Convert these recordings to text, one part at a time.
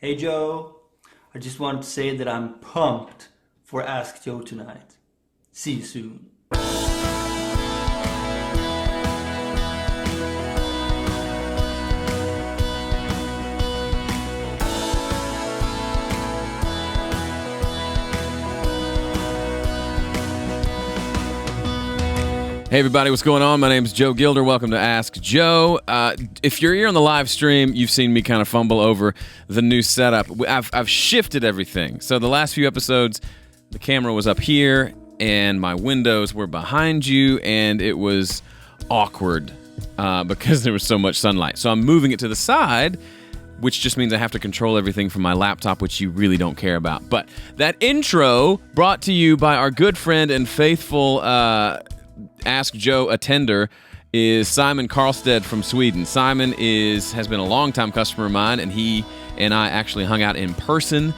Hey Joe, I just wanted to say that I'm pumped for Ask Joe tonight. See you soon. Hey everybody, what's going on? My name is Joe Gilder. Welcome to Ask Joe. If you're here on the live stream, you've seen me kind of fumble over the new setup. I've shifted everything. So the last few episodes, the camera was up here and my windows were behind you, and it was awkward because there was so much sunlight. So I'm moving it to the side, which just means I have to control everything from my laptop, which you really don't care about. But that intro brought to you by our good friend and faithful Ask Joe attender is Simon Karlstedt from Sweden. Simon has been a longtime customer of mine, and he and I actually hung out in person.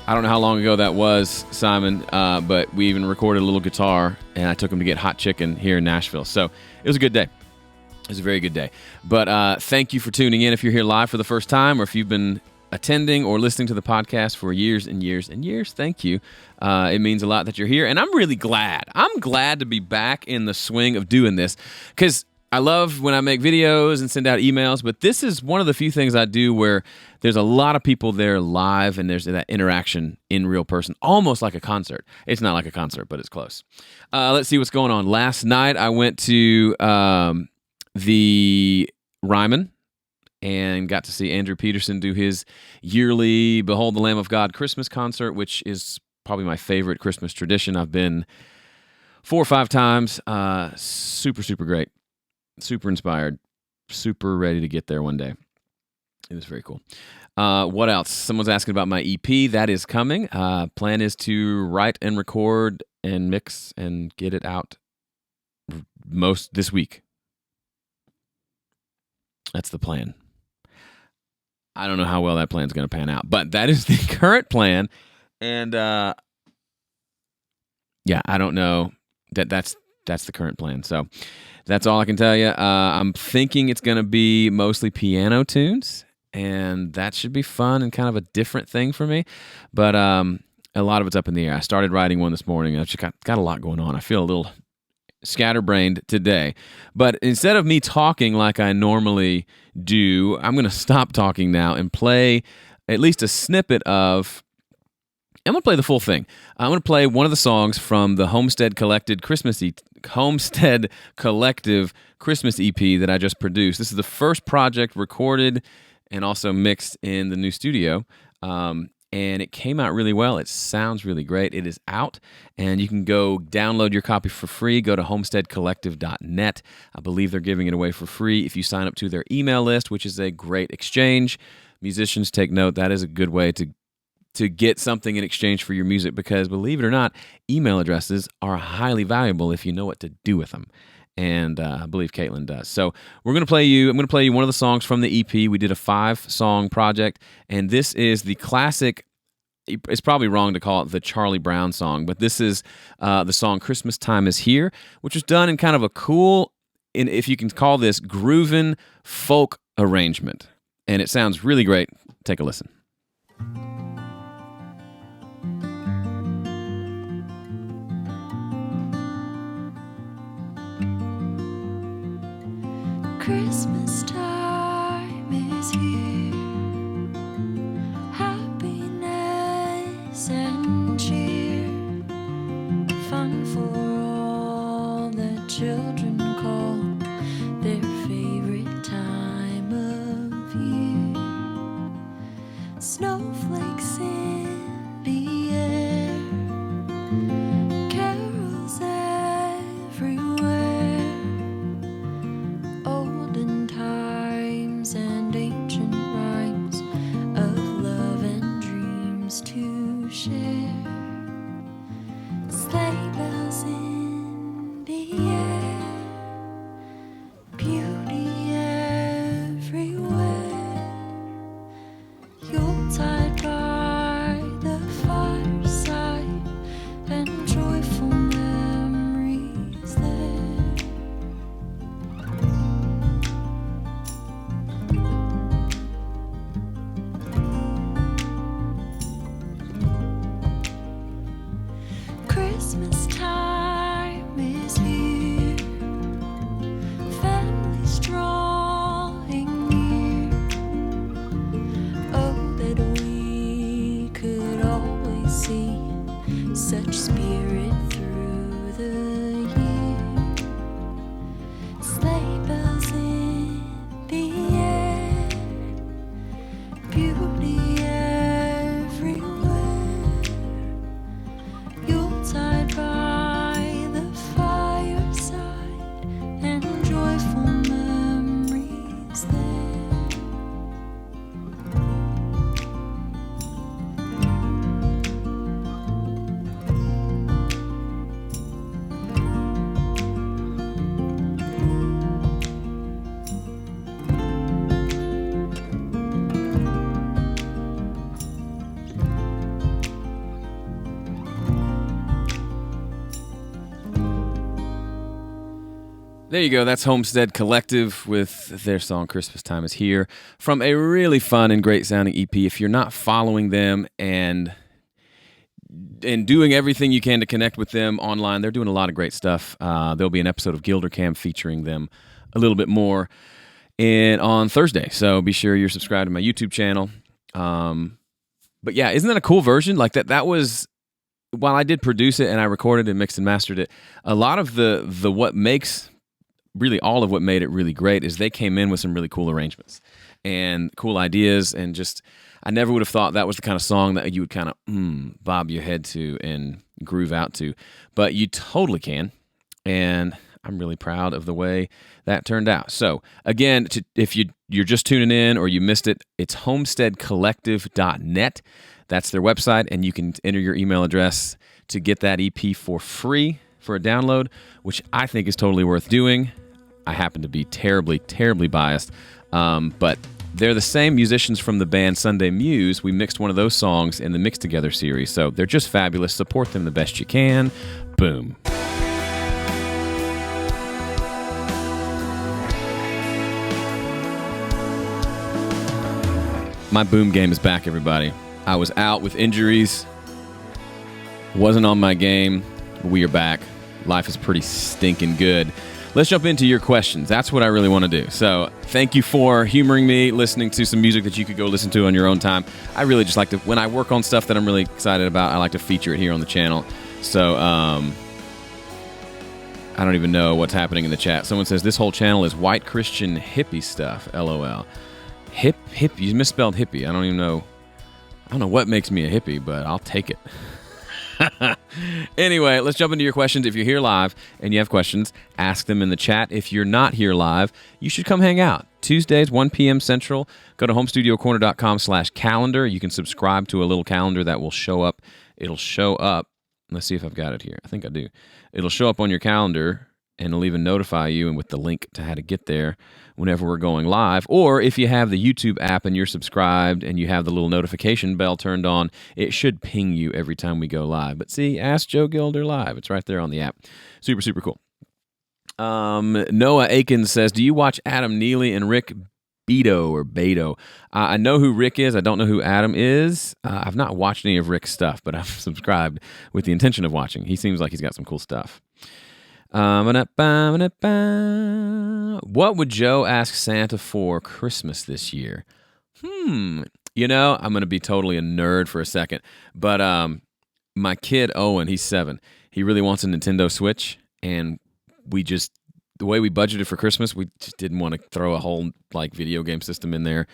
I don't know how long ago that was, Simon, but we even recorded a little guitar, and I took him to get hot chicken here in Nashville. So it was a good day. It was a very good day. But thank you for tuning in if you're here live for the first time, or if you've been attending or listening to the podcast for years and years and years. Thank you. It means a lot that you're here, and I'm really glad. I'm glad to be back in the swing of doing this, because I love when I make videos and send out emails, but this is one of the few things I do where there's a lot of people there live, and there's that interaction in real person, almost like a concert. It's not like a concert, but it's close. Let's see what's going on. Last night, I went to the Ryman and got to see Andrew Peterson do his yearly Behold the Lamb of God Christmas concert, which is probably my favorite Christmas tradition. I've been 4 or 5 times. Super, super great. Super inspired. Super ready to get there one day. It was very cool. What else? Someone's asking about my EP. That is coming. Plan is to write and record and mix and get it out most this week. That's the plan. I don't know how well that plan's going to pan out, but that is the current plan. And yeah, I don't know that's the current plan. So that's all I can tell you. I'm thinking it's going to be mostly piano tunes, and that should be fun and kind of a different thing for me. But a lot of it's up in the air. I started writing one this morning. I've just got a lot going on. I feel a little scatterbrained today. But instead of me talking like I normally do, I'm going to stop talking now and play at least a snippet of... I'm going to play the full thing. I'm going to play one of the songs from the Homestead Collective Christmas EP that I just produced. This is the first project recorded and also mixed in the new studio. And it came out really well. It sounds really great. It is out, and you can go download your copy for free. Go to homesteadcollective.net. I believe they're giving it away for free if you sign up to their email list, which is a great exchange. Musicians, take note. That is a good way to get something in exchange for your music, because believe it or not, email addresses are highly valuable if you know what to do with them. And I believe Caitlin does. So I'm going to play you one of the songs from the EP. We did a 5-song project, and this is the classic. It's probably wrong to call it the Charlie Brown song, but this is the song Christmas Time Is Here, which was done in kind of a cool, if you can call this, groovin' folk arrangement. And it sounds really great. Take a listen. Christmas time is here, happiness and cheer, fun for all the children call their favorite time of year. Snowflakes in the air, carols everywhere. Olden times and ancient rhymes of love and dreams to share. Sleigh bells in the air, beauty everywhere. Yuletide beauty everywhere. Yuletide by the fireside and joyful memories there. There you go. That's Homestead Collective with their song Christmas Time is Here from a really fun and great sounding EP. If you're not following them and doing everything you can to connect with them online, they're doing a lot of great stuff. There'll be an episode of Gilder featuring them a little bit more on Thursday. So be sure you're subscribed to my YouTube channel. But yeah, isn't that a cool version? Like that was, while I did produce it and I recorded and mixed and mastered it, a lot of the what makes, really all of what made it really great is they came in with some really cool arrangements and cool ideas, and just, I never would have thought that was the kind of song that you would kind of bob your head to and groove out to, but you totally can, and I'm really proud of the way that turned out. So again, if you're just tuning in or you missed it, it's homesteadcollective.net. That's their website, and you can enter your email address to get that EP for free for a download, which I think is totally worth doing. I happen to be terribly, terribly biased, but they're the same musicians from the band Sunday Muse. We mixed one of those songs in the Mix Together series, so they're just fabulous. Support them the best you can. Boom. My boom game is back, everybody. I was out with injuries, wasn't on my game. We are back. Life is pretty stinking good. Let's jump into your questions. That's what I really want to do. So thank you for humoring me, listening to some music that you could go listen to on your own time. I really just like to, when I work on stuff that I'm really excited about, I like to feature it here on the channel. So I don't even know what's happening in the chat. Someone says, this whole channel is white Christian hippie stuff, LOL. Hippie, you misspelled hippie. I don't know what makes me a hippie, but I'll take it. Anyway, let's jump into your questions. If you're here live and you have questions, ask them in the chat. If you're not here live, you should come hang out. Tuesdays, 1 p.m. Central. Go to homestudiocorner.com/calendar. You can subscribe to a little calendar that will show up. It'll show up. Let's see if I've got it here. I think I do. It'll show up on your calendar, and it'll even notify you and with the link to how to get there whenever we're going live. Or if you have the YouTube app and you're subscribed and you have the little notification bell turned on, it should ping you every time we go live. But see, Ask Joe Gilder Live. It's right there on the app. Super, super cool. Noah Akins says, do you watch Adam Neely and Rick Beto? I know who Rick is. I don't know who Adam is. I've not watched any of Rick's stuff, but I've subscribed with the intention of watching. He seems like he's got some cool stuff. What would Joe ask Santa for Christmas this year? I'm going to be totally a nerd for a second, but my kid Owen, he's 7. He really wants a Nintendo Switch, and the way we budgeted for Christmas, we just didn't want to throw a whole video game system in there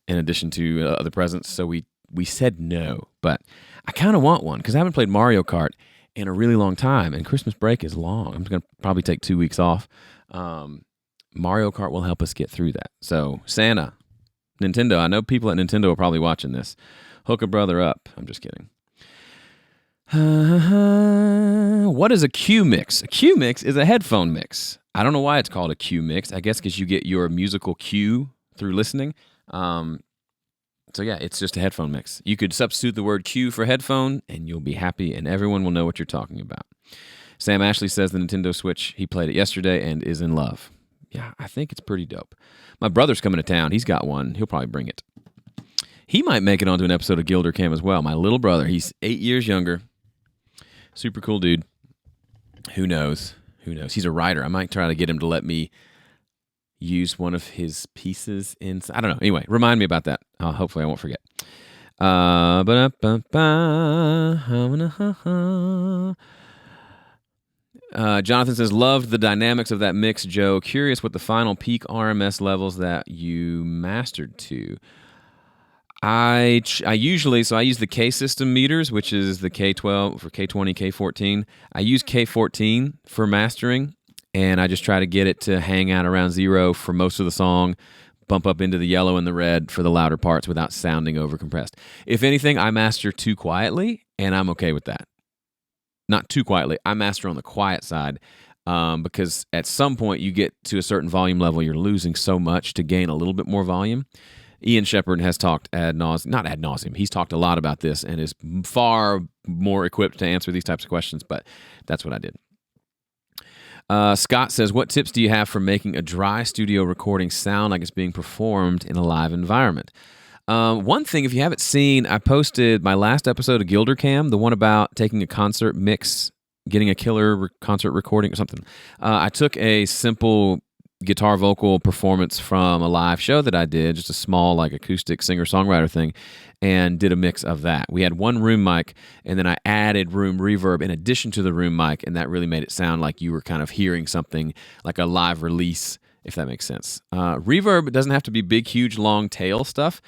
in addition to other presents, so we said no. But I kind of want one because I haven't played Mario Kart in a really long time, and Christmas break is long. I'm going to probably take 2 weeks off. Mario Kart will help us get through that. So, Santa, Nintendo, I know people at Nintendo are probably watching this. Hook a brother up. I'm just kidding. What is a Q mix? A Q mix is a headphone mix. I don't know why it's called a Q mix. I guess because you get your musical cue through listening. So yeah, it's just a headphone mix. You could substitute the word cue for headphone, and you'll be happy, and everyone will know what you're talking about. Sam Ashley says the Nintendo Switch, he played it yesterday and is in love. Yeah, I think it's pretty dope. My brother's coming to town. He's got one. He'll probably bring it. He might make it onto an episode of Gilder Cam as well. My little brother, he's 8 years younger. Super cool dude. Who knows? He's a writer. I might try to get him to let me use one of his pieces in. I don't know. Anyway, remind me about that. Hopefully I won't forget. Jonathan says, loved the dynamics of that mix, Joe. Curious what the final peak RMS levels that you mastered to. I usually, so I use the K system meters, which is the K12 for K20, K14. I use K14 for mastering, and I just try to get it to hang out around 0 for most of the song, bump up into the yellow and the red for the louder parts without sounding over compressed. If anything, I master too quietly, and I'm okay with that. Not too quietly. I master on the quiet side because at some point you get to a certain volume level, you're losing so much to gain a little bit more volume. Ian Shepherd has talked not ad nauseum. He's talked a lot about this and is far more equipped to answer these types of questions, but that's what I did. Scott says, what tips do you have for making a dry studio recording sound like it's being performed in a live environment? One thing, if you haven't seen, I posted my last episode of Gilder Cam, the one about taking a concert mix, getting a killer concert recording or something. I took a simple guitar vocal performance from a live show that I did, just a small like acoustic singer-songwriter thing, and did a mix of that. We had one room mic, and then I added room reverb in addition to the room mic, and that really made it sound like you were kind of hearing something like a live release, if that makes sense. Reverb doesn't have to be big, huge, long tail stuff.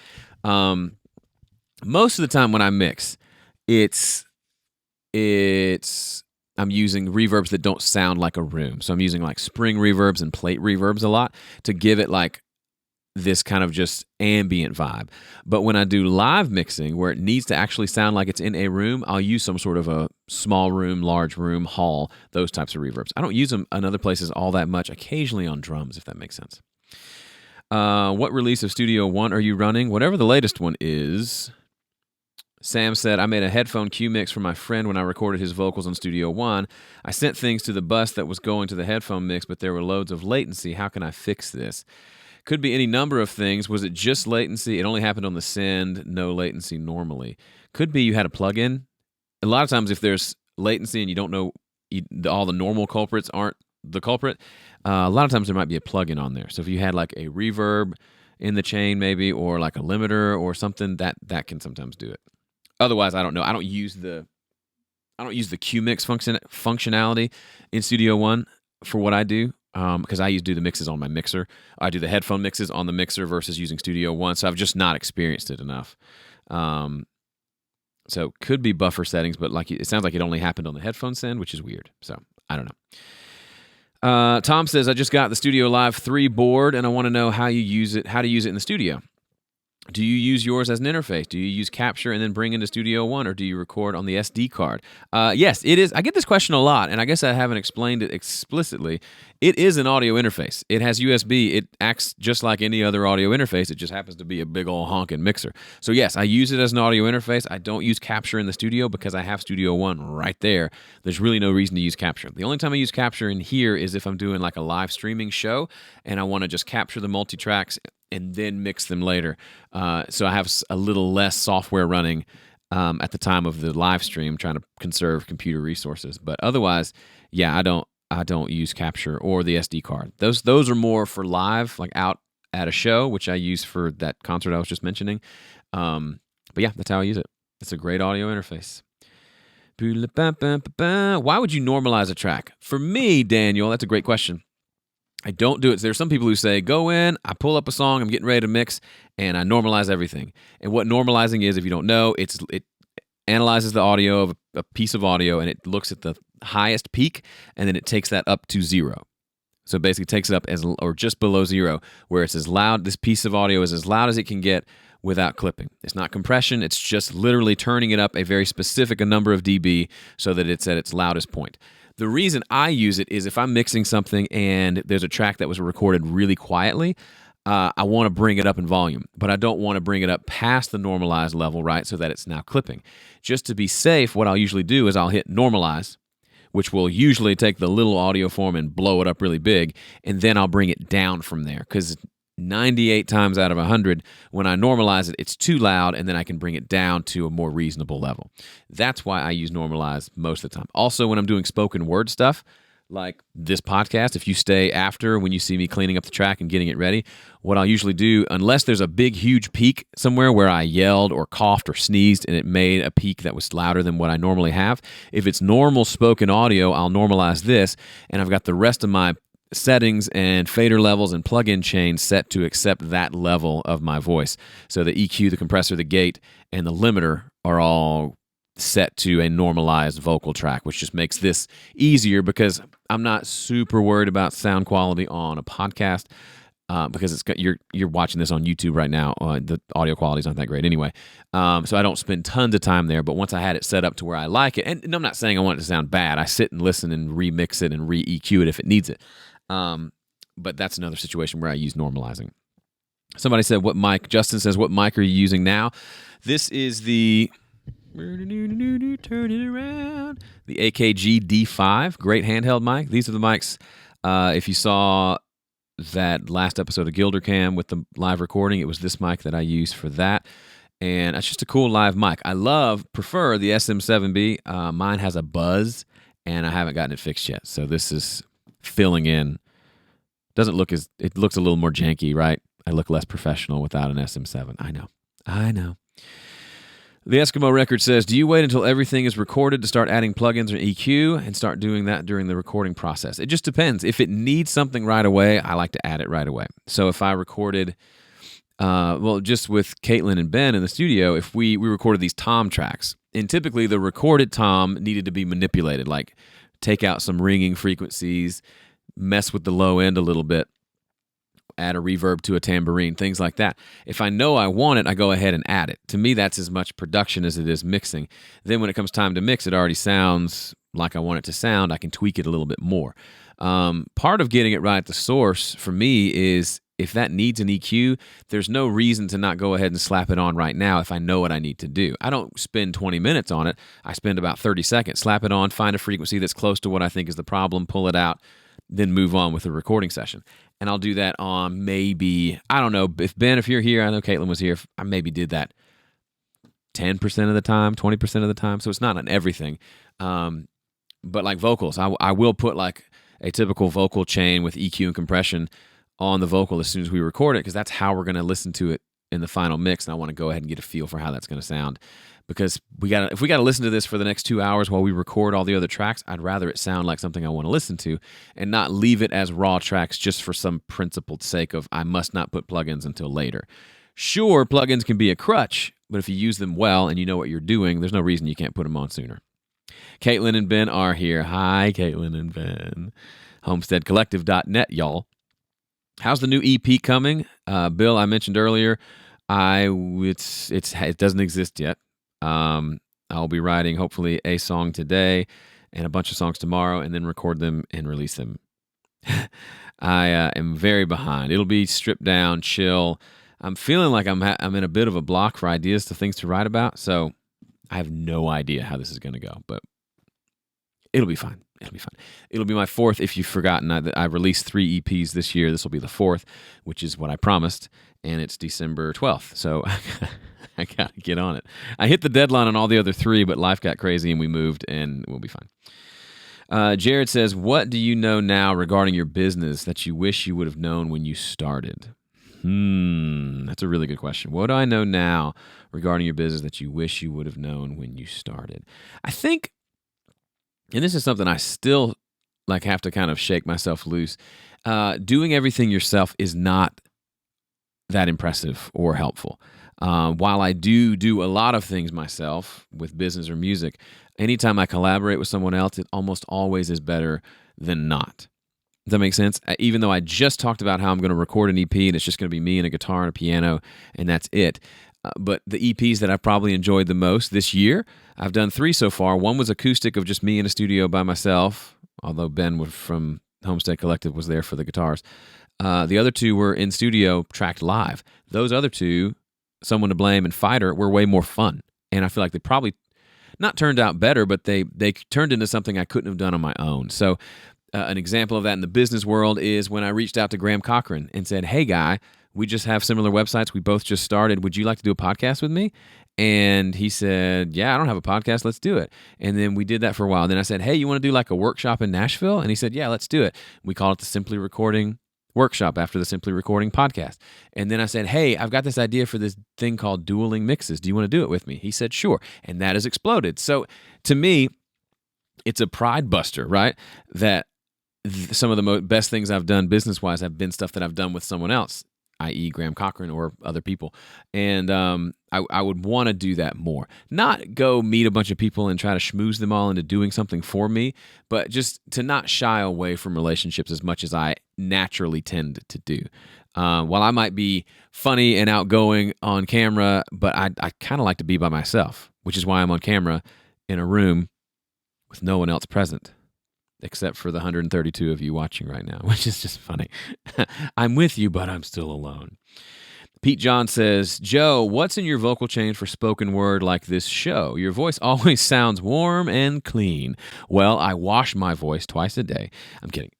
Most of the time when I mix, I'm using reverbs that don't sound like a room. So I'm using like spring reverbs and plate reverbs a lot to give it like this kind of just ambient vibe. But when I do live mixing where it needs to actually sound like it's in a room, I'll use some sort of a small room, large room, hall, those types of reverbs. I don't use them in other places all that much, occasionally on drums, if that makes sense. What release of Studio One are you running? Whatever the latest one is. Sam said, I made a headphone cue mix for my friend when I recorded his vocals on Studio One. I sent things to the bus that was going to the headphone mix, but there were loads of latency. How can I fix this? Could be any number of things. Was it just latency? It only happened on the send, no latency normally. Could be you had a plugin. A lot of times if there's latency and you don't know all the normal culprits aren't the culprit, a lot of times there might be a plugin on there. So if you had like a reverb in the chain maybe, or like a limiter or something, that can sometimes do it. Otherwise, I don't know. I don't use the Q mix functionality in Studio One for what I do because I do the mixes on my mixer. I do the headphone mixes on the mixer versus using Studio One, so I've just not experienced it enough. So could be buffer settings, but like it sounds like it only happened on the headphone send, which is weird. So I don't know. Tom says, I just got the StudioLive 3 board and I want to know how to use it in the studio. Do you use yours as an interface? Do you use Capture and then bring into Studio One, or do you record on the SD card? Yes, it is. I get this question a lot, and I guess I haven't explained it explicitly. It is an audio interface. It has USB. It acts just like any other audio interface. It just happens to be a big old honking mixer. So yes, I use it as an audio interface. I don't use Capture in the studio because I have Studio One right there. There's really no reason to use Capture. The only time I use Capture in here is if I'm doing like a live streaming show and I want to just capture the multi-tracks and then mix them later. So I have a little less software running at the time of the live stream, trying to conserve computer resources. But otherwise, yeah, I don't use Capture or the SD card. Those are more for live, like out at a show, which I use for that concert I was just mentioning. But yeah, that's how I use it. It's a great audio interface. Why would you normalize a track? For me, Daniel, that's a great question. I don't do it. There's some people who say, go in, I pull up a song, I'm getting ready to mix, and I normalize everything. And what normalizing is, if you don't know, it analyzes the audio of a piece of audio, and it looks at the highest peak, and then it takes that up to 0. So it basically takes it up or just below 0, where it's as loud, this piece of audio is as loud as it can get without clipping. It's not compression, it's just literally turning it up a very specific number of dB so that it's at its loudest point. The reason I use it is if I'm mixing something and there's a track that was recorded really quietly, I want to bring it up in volume, but I don't want to bring it up past the normalized level, right, so that it's now clipping. Just to be safe, what I'll usually do is I'll hit normalize, which will usually take the little audio form and blow it up really big, and then I'll bring it down from there, because 98 times out of 100, when I normalize it, it's too loud, and then I can bring it down to a more reasonable level. That's why I use normalize most of the time. Also, when I'm doing spoken word stuff, like this podcast, if you stay after when you see me cleaning up the track and getting it ready, what I'll usually do, unless there's a big, huge peak somewhere where I yelled or coughed or sneezed and it made a peak that was louder than what I normally have, if it's normal spoken audio, I'll normalize this, and I've got the rest of my settings and fader levels and plug-in chains set to accept that level of my voice. So the EQ, the compressor, the gate, and the limiter are all set to a normalized vocal track, which just makes this easier because I'm not super worried about sound quality on a podcast. Because you're watching this on YouTube right now. The audio quality is not that great anyway. So I don't spend tons of time there. But once I had it set up to where I like it, and I'm not saying I want it to sound bad. I sit and listen and remix it and re-EQ it if it needs it. But that's another situation where I use normalizing. Somebody said, what mic? Justin says, what mic are you using now? This is the... Turn it around. The AKG D5. Great handheld mic. These are the mics. If you saw that last episode of Gilder Cam with the live recording, it was this mic that I use for that. And it's just a cool live mic. I prefer the SM7B. Mine has a buzz, and I haven't gotten it fixed yet. So this is filling in. It looks a little more janky, right? I look less professional without an SM7. I know. The Eskimo record says, do you wait until everything is recorded to start adding plugins or EQ and start doing that during the recording process? It just depends. If it needs something right away, I like to add it right away. So if I recorded, just with Caitlin and Ben in the studio, if we recorded these tom tracks, and typically the recorded tom needed to be manipulated, like take out some ringing frequencies, mess with the low end a little bit, add a reverb to a tambourine, things like that. If I know I want it, I go ahead and add it. To me, that's as much production as it is mixing. Then when it comes time to mix, it already sounds like I want it to sound. I can tweak it a little bit more. Part of getting it right at the source for me is if that needs an EQ, there's no reason to not go ahead and slap it on right now if I know what I need to do. I don't spend 20 minutes on it. I spend about 30 seconds. Slap it on, find a frequency that's close to what I think is the problem, pull it out, then move on with the recording session. And I'll do that on maybe, I don't know, if you're here, I know Caitlin was here, I maybe did that 10% of the time, 20% of the time, so it's not on everything. But like vocals, I will put like a typical vocal chain with EQ and compression on the vocal as soon as we record it, because that's how we're going to listen to it in the final mix, and I want to go ahead and get a feel for how that's going to sound. Because if we got to listen to this for the next 2 hours while we record all the other tracks, I'd rather it sound like something I want to listen to and not leave it as raw tracks just for some principled sake of I must not put plugins until later. Sure, plugins can be a crutch, but if you use them well and you know what you're doing, there's no reason you can't put them on sooner. Caitlin and Ben are here. Hi, Caitlin and Ben. HomesteadCollective.net, y'all. How's the new EP coming? Bill, I mentioned earlier, it doesn't exist yet. I'll be writing hopefully a song today and a bunch of songs tomorrow, and then record them and release them. I am very behind. It'll be stripped down, chill. I'm feeling like I'm in a bit of a block for ideas to things to write about, so I have no idea how this is going to go, but it'll be fine. It'll be my fourth. If you've forgotten, I released 3 EPs this year. This will be the fourth, which is what I promised, and it's December 12th, so I got to get on it. I hit the deadline on all the other 3, but life got crazy and we moved, and we'll be fine. Jared says, what do you know now regarding your business that you wish you would have known when you started? That's a really good question. What do I know now regarding your business that you wish you would have known when you started? I think, and this is something I still have to kind of shake myself loose, doing everything yourself is not that impressive or helpful. While I do a lot of things myself with business or music, anytime I collaborate with someone else, it almost always is better than not. Does that make sense? Even though I just talked about how I'm going to record an EP and it's just going to be me and a guitar and a piano and that's it. But the EPs that I probably enjoyed the most this year, I've done 3 so far. One was acoustic of just me in a studio by myself, although Ben from Homestead Collective was there for the guitars. The other 2 were in studio, tracked live. Those other 2, Someone to Blame and Fighter, were way more fun. And I feel like they probably not turned out better, but they turned into something I couldn't have done on my own. So an example of that in the business world is when I reached out to Graham Cochran and said, hey, guy, we just have similar websites. We both just started. Would you like to do a podcast with me? And he said, yeah, I don't have a podcast. Let's do it. And then we did that for a while. And then I said, hey, you want to do like a workshop in Nashville? And he said, yeah, let's do it. We called it the Simply Recording Workshop after the Simply Recording podcast. And then I said, hey, I've got this idea for this thing called dueling mixes. Do you want to do it with me? He said, sure. And that has exploded. So to me, it's a pride buster, right? That some of the best things I've done business-wise have been stuff that I've done with someone else, i.e. Graham Cochran or other people. And I would want to do that more. Not go meet a bunch of people and try to schmooze them all into doing something for me, but just to not shy away from relationships as much as I naturally tend to do. While I might be funny and outgoing on camera, but I kind of like to be by myself, which is why I'm on camera in a room with no one else present, except for the 132 of you watching right now, which is just funny. I'm with you, but I'm still alone. Pete John says, Joe, what's in your vocal change for spoken word like this show? Your voice always sounds warm and clean. Well, I wash my voice twice a day. I'm kidding.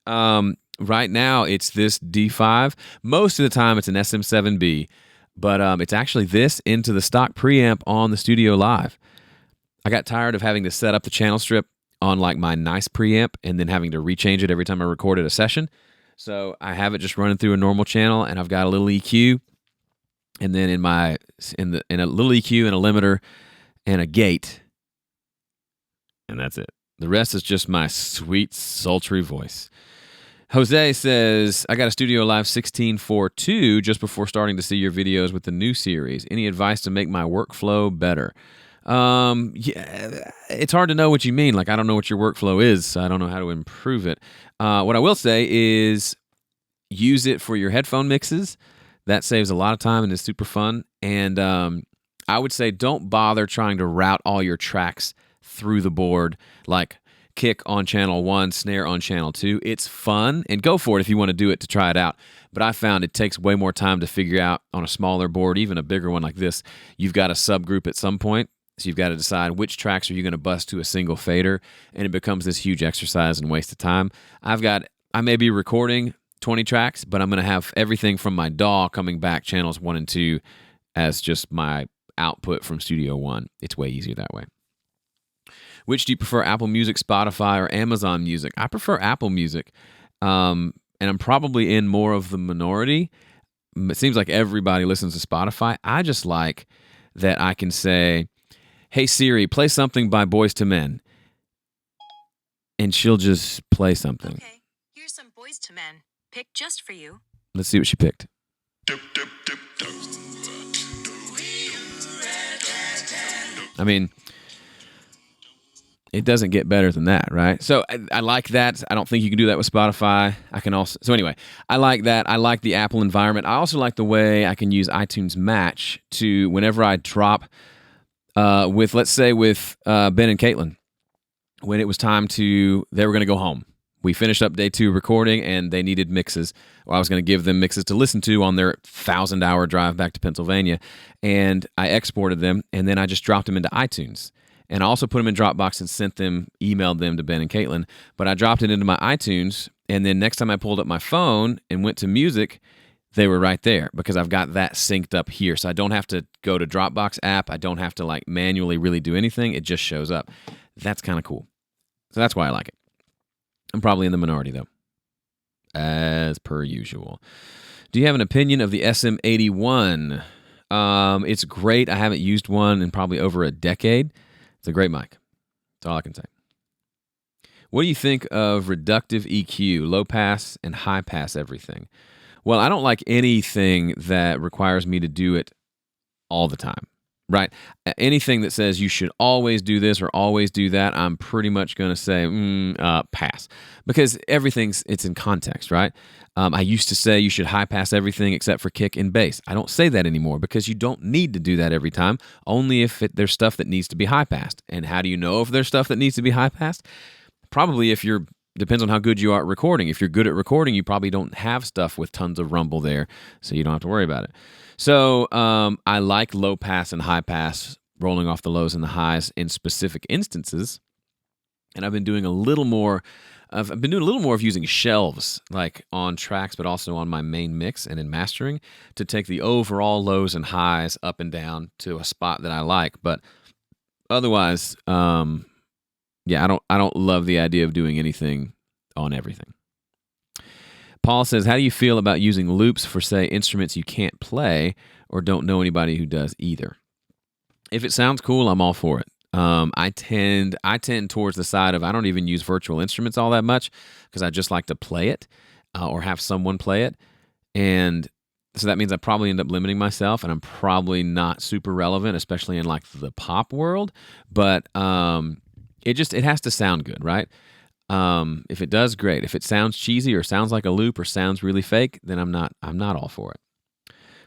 Right now, it's this D5. Most of the time, it's an SM7B, but it's actually this into the stock preamp on the StudioLive. I got tired of having to set up the channel strip on like my nice preamp and then having to rechange it every time I recorded a session. So I have it just running through a normal channel, and I've got a little EQ, and then in a little EQ and a limiter and a gate, and that's it. The rest is just my sweet, sultry voice. Jose says, I got a StudioLive 16.4.2 just before starting to see your videos with the new series. Any advice to make my workflow better? Yeah, it's hard to know what you mean. Like, I don't know what your workflow is, so I don't know how to improve it. What I will say is use it for your headphone mixes. That saves a lot of time and is super fun. And I would say don't bother trying to route all your tracks through the board, like kick on channel 1, snare on channel 2. It's fun, and go for it if you want to do it to try it out. But I found it takes way more time to figure out on a smaller board, even a bigger one like this. You've got a subgroup at some point, so you've got to decide which tracks are you going to bust to a single fader, and it becomes this huge exercise and waste of time. I may be recording 20 tracks, but I'm going to have everything from my DAW coming back, channels 1 and 2, as just my output from Studio One. It's way easier that way. Which do you prefer, Apple Music, Spotify, or Amazon Music? I prefer Apple Music, and I'm probably in more of the minority. It seems like everybody listens to Spotify. I just like that I can say, hey Siri, play something by Boyz II Men, and she'll just play something. Okay, here's some Boyz II Men, picked just for you. Let's see what she picked. I mean, it doesn't get better than that, right? So I like that. I don't think you can do that with Spotify. I can also... So anyway, I like that. I like the Apple environment. I also like the way I can use iTunes Match to, whenever I drop with, let's say, with Ben and Caitlin, when it was time to... They were going to go home. We finished up day 2 recording, and they needed mixes. Or I was going to give them mixes to listen to on their 1,000-hour drive back to Pennsylvania. And I exported them, and then I just dropped them into iTunes. And I also put them in Dropbox and emailed them to Ben and Caitlin. But I dropped it into my iTunes, and then next time I pulled up my phone and went to music, they were right there because I've got that synced up here. So I don't have to go to Dropbox app. I don't have to like manually really do anything. It just shows up. That's kind of cool. So that's why I like it. I'm probably in the minority, though, as per usual. Do you have an opinion of the SM81? It's great. I haven't used one in probably over a decade. It's a great mic. That's all I can say. What do you think of reductive EQ, low pass and high pass everything? Well, I don't like anything that requires me to do it all the time, right? Anything that says you should always do this or always do that, I'm pretty much going to say pass, because it's in context, right? I used to say you should high pass everything except for kick and bass. I don't say that anymore because you don't need to do that every time, only if there's stuff that needs to be high passed. And how do you know if there's stuff that needs to be high passed? Probably depends on how good you are at recording. If you're good at recording, you probably don't have stuff with tons of rumble there, so you don't have to worry about it. So I like low pass and high pass, rolling off the lows and the highs in specific instances. And I've been doing a little more of using shelves, like on tracks, but also on my main mix and in mastering, to take the overall lows and highs up and down to a spot that I like. But otherwise, I don't love the idea of doing anything on everything. Paul says, how do you feel about using loops for, say, instruments you can't play or don't know anybody who does either? If it sounds cool, I'm all for it. I tend towards the side of I don't even use virtual instruments all that much because I just like to play it or have someone play it. And so that means I probably end up limiting myself, and I'm probably not super relevant, especially in like the pop world. But it has to sound good, right? If it does, great. If it sounds cheesy or sounds like a loop or sounds really fake, then I'm not all for it.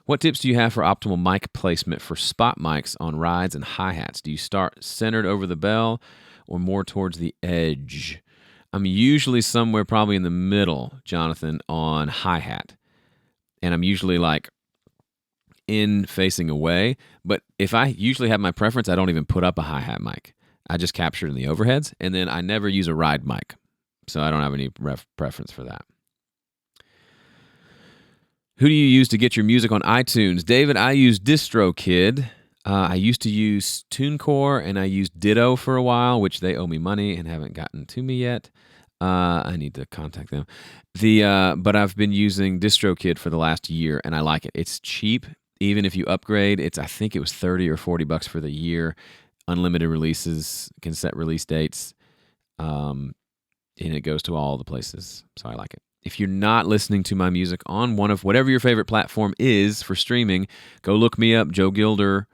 What tips do you have for optimal mic placement for spot mics on rides and hi-hats? Do you start centered over the bell or more towards the edge? I'm usually somewhere probably in the middle, Jonathan, on hi-hat. And I'm usually like in facing away. But if I usually have my preference, I don't even put up a hi-hat mic. I just capture it in the overheads. And then I never use a ride mic. So I don't have any preference for that. Who do you use to get your music on iTunes? David, I use DistroKid. I used to use TuneCore, and I used Ditto for a while, which they owe me money and haven't gotten to me yet. I need to contact them. But I've been using DistroKid for the last year, and I like it. It's cheap. Even if you upgrade, I think it was $30 or $40 for the year. Unlimited releases, can set release dates, and it goes to all the places. So I like it. If you're not listening to my music on one of whatever your favorite platform is for streaming, go look me up, Joe Gilder.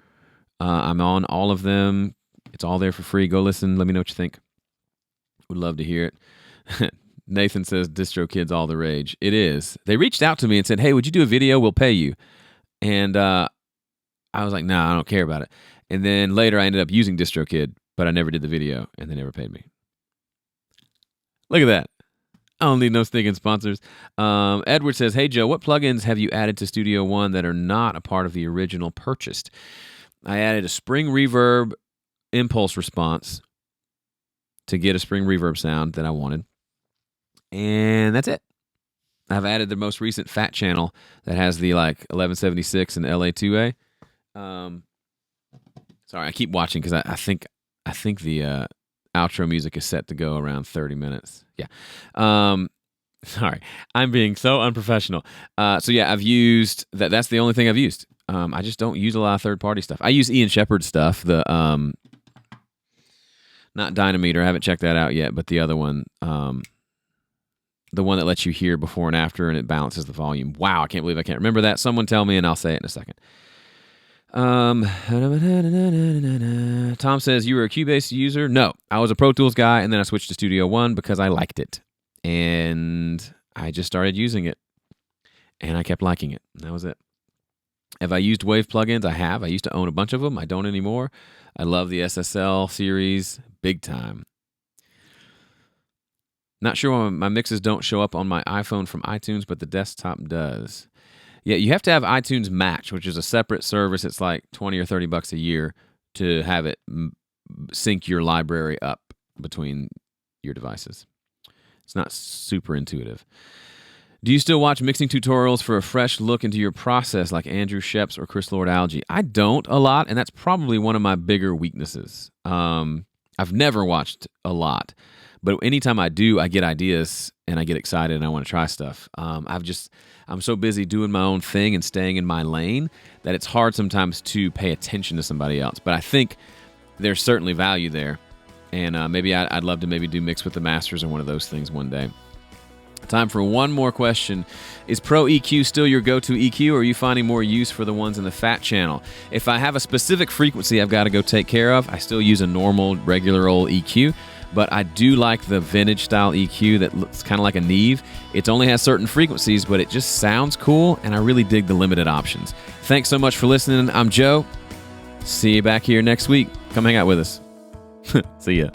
I'm on all of them. It's all there for free. Go listen. Let me know what you think. Would love to hear it. Nathan says DistroKid's all the rage. It is. They reached out to me and said, hey, would you do a video? We'll pay you. And I was like, nah, I don't care about it. And then later I ended up using DistroKid, but I never did the video, and they never paid me. Look at that. I don't need no stinking sponsors. Edward says, hey, Joe, what plugins have you added to Studio One that are not a part of the original purchased? I added a spring reverb impulse response to get a spring reverb sound that I wanted. And that's it. I've added the most recent Fat channel that has the 1176 and LA2A. Sorry, I keep watching because I think the outro music is set to go around 30 minutes. Yeah. Sorry, I'm being so unprofessional. So yeah, I've used that. That's the only thing I've used. I just don't use a lot of third-party stuff. I use Ian Shepherd's stuff. The not Dynameter. I haven't checked that out yet, but the other one, the one that lets you hear before and after, and it balances the volume. Wow, I can't believe I can't remember that. Someone tell me, and I'll say it in a second. Tom says, you were a Cubase user? No, I was a Pro Tools guy, and then I switched to Studio One because I liked it. And I just started using it, and I kept liking it. And that was it. Have I used Wave plugins? I have. I used to own a bunch of them. I don't anymore. I love the SSL series big time. Not sure why my mixes don't show up on my iPhone from iTunes, but the desktop does. Yeah, you have to have iTunes Match, which is a separate service. It's like $20 or $30 a year to have it sync your library up between your devices. It's not super intuitive. Do you still watch mixing tutorials for a fresh look into your process like Andrew Sheps or Chris Lord-Alge? I don't a lot, and that's probably one of my bigger weaknesses. I've never watched a lot, but anytime I do, I get ideas and I get excited and I want to try stuff. I'm so busy doing my own thing and staying in my lane that it's hard sometimes to pay attention to somebody else. But I think there's certainly value there. And maybe I'd love to maybe do Mix with the Masters or one of those things one day. Time for one more question. Is Pro EQ still your go-to EQ, or are you finding more use for the ones in the Fat channel? If I have a specific frequency I've got to go take care of, I still use a normal, regular old EQ. But I do like the vintage style EQ that looks kind of like a Neve. It only has certain frequencies, but it just sounds cool, and I really dig the limited options. Thanks so much for listening. I'm Joe. See you back here next week. Come hang out with us. See ya.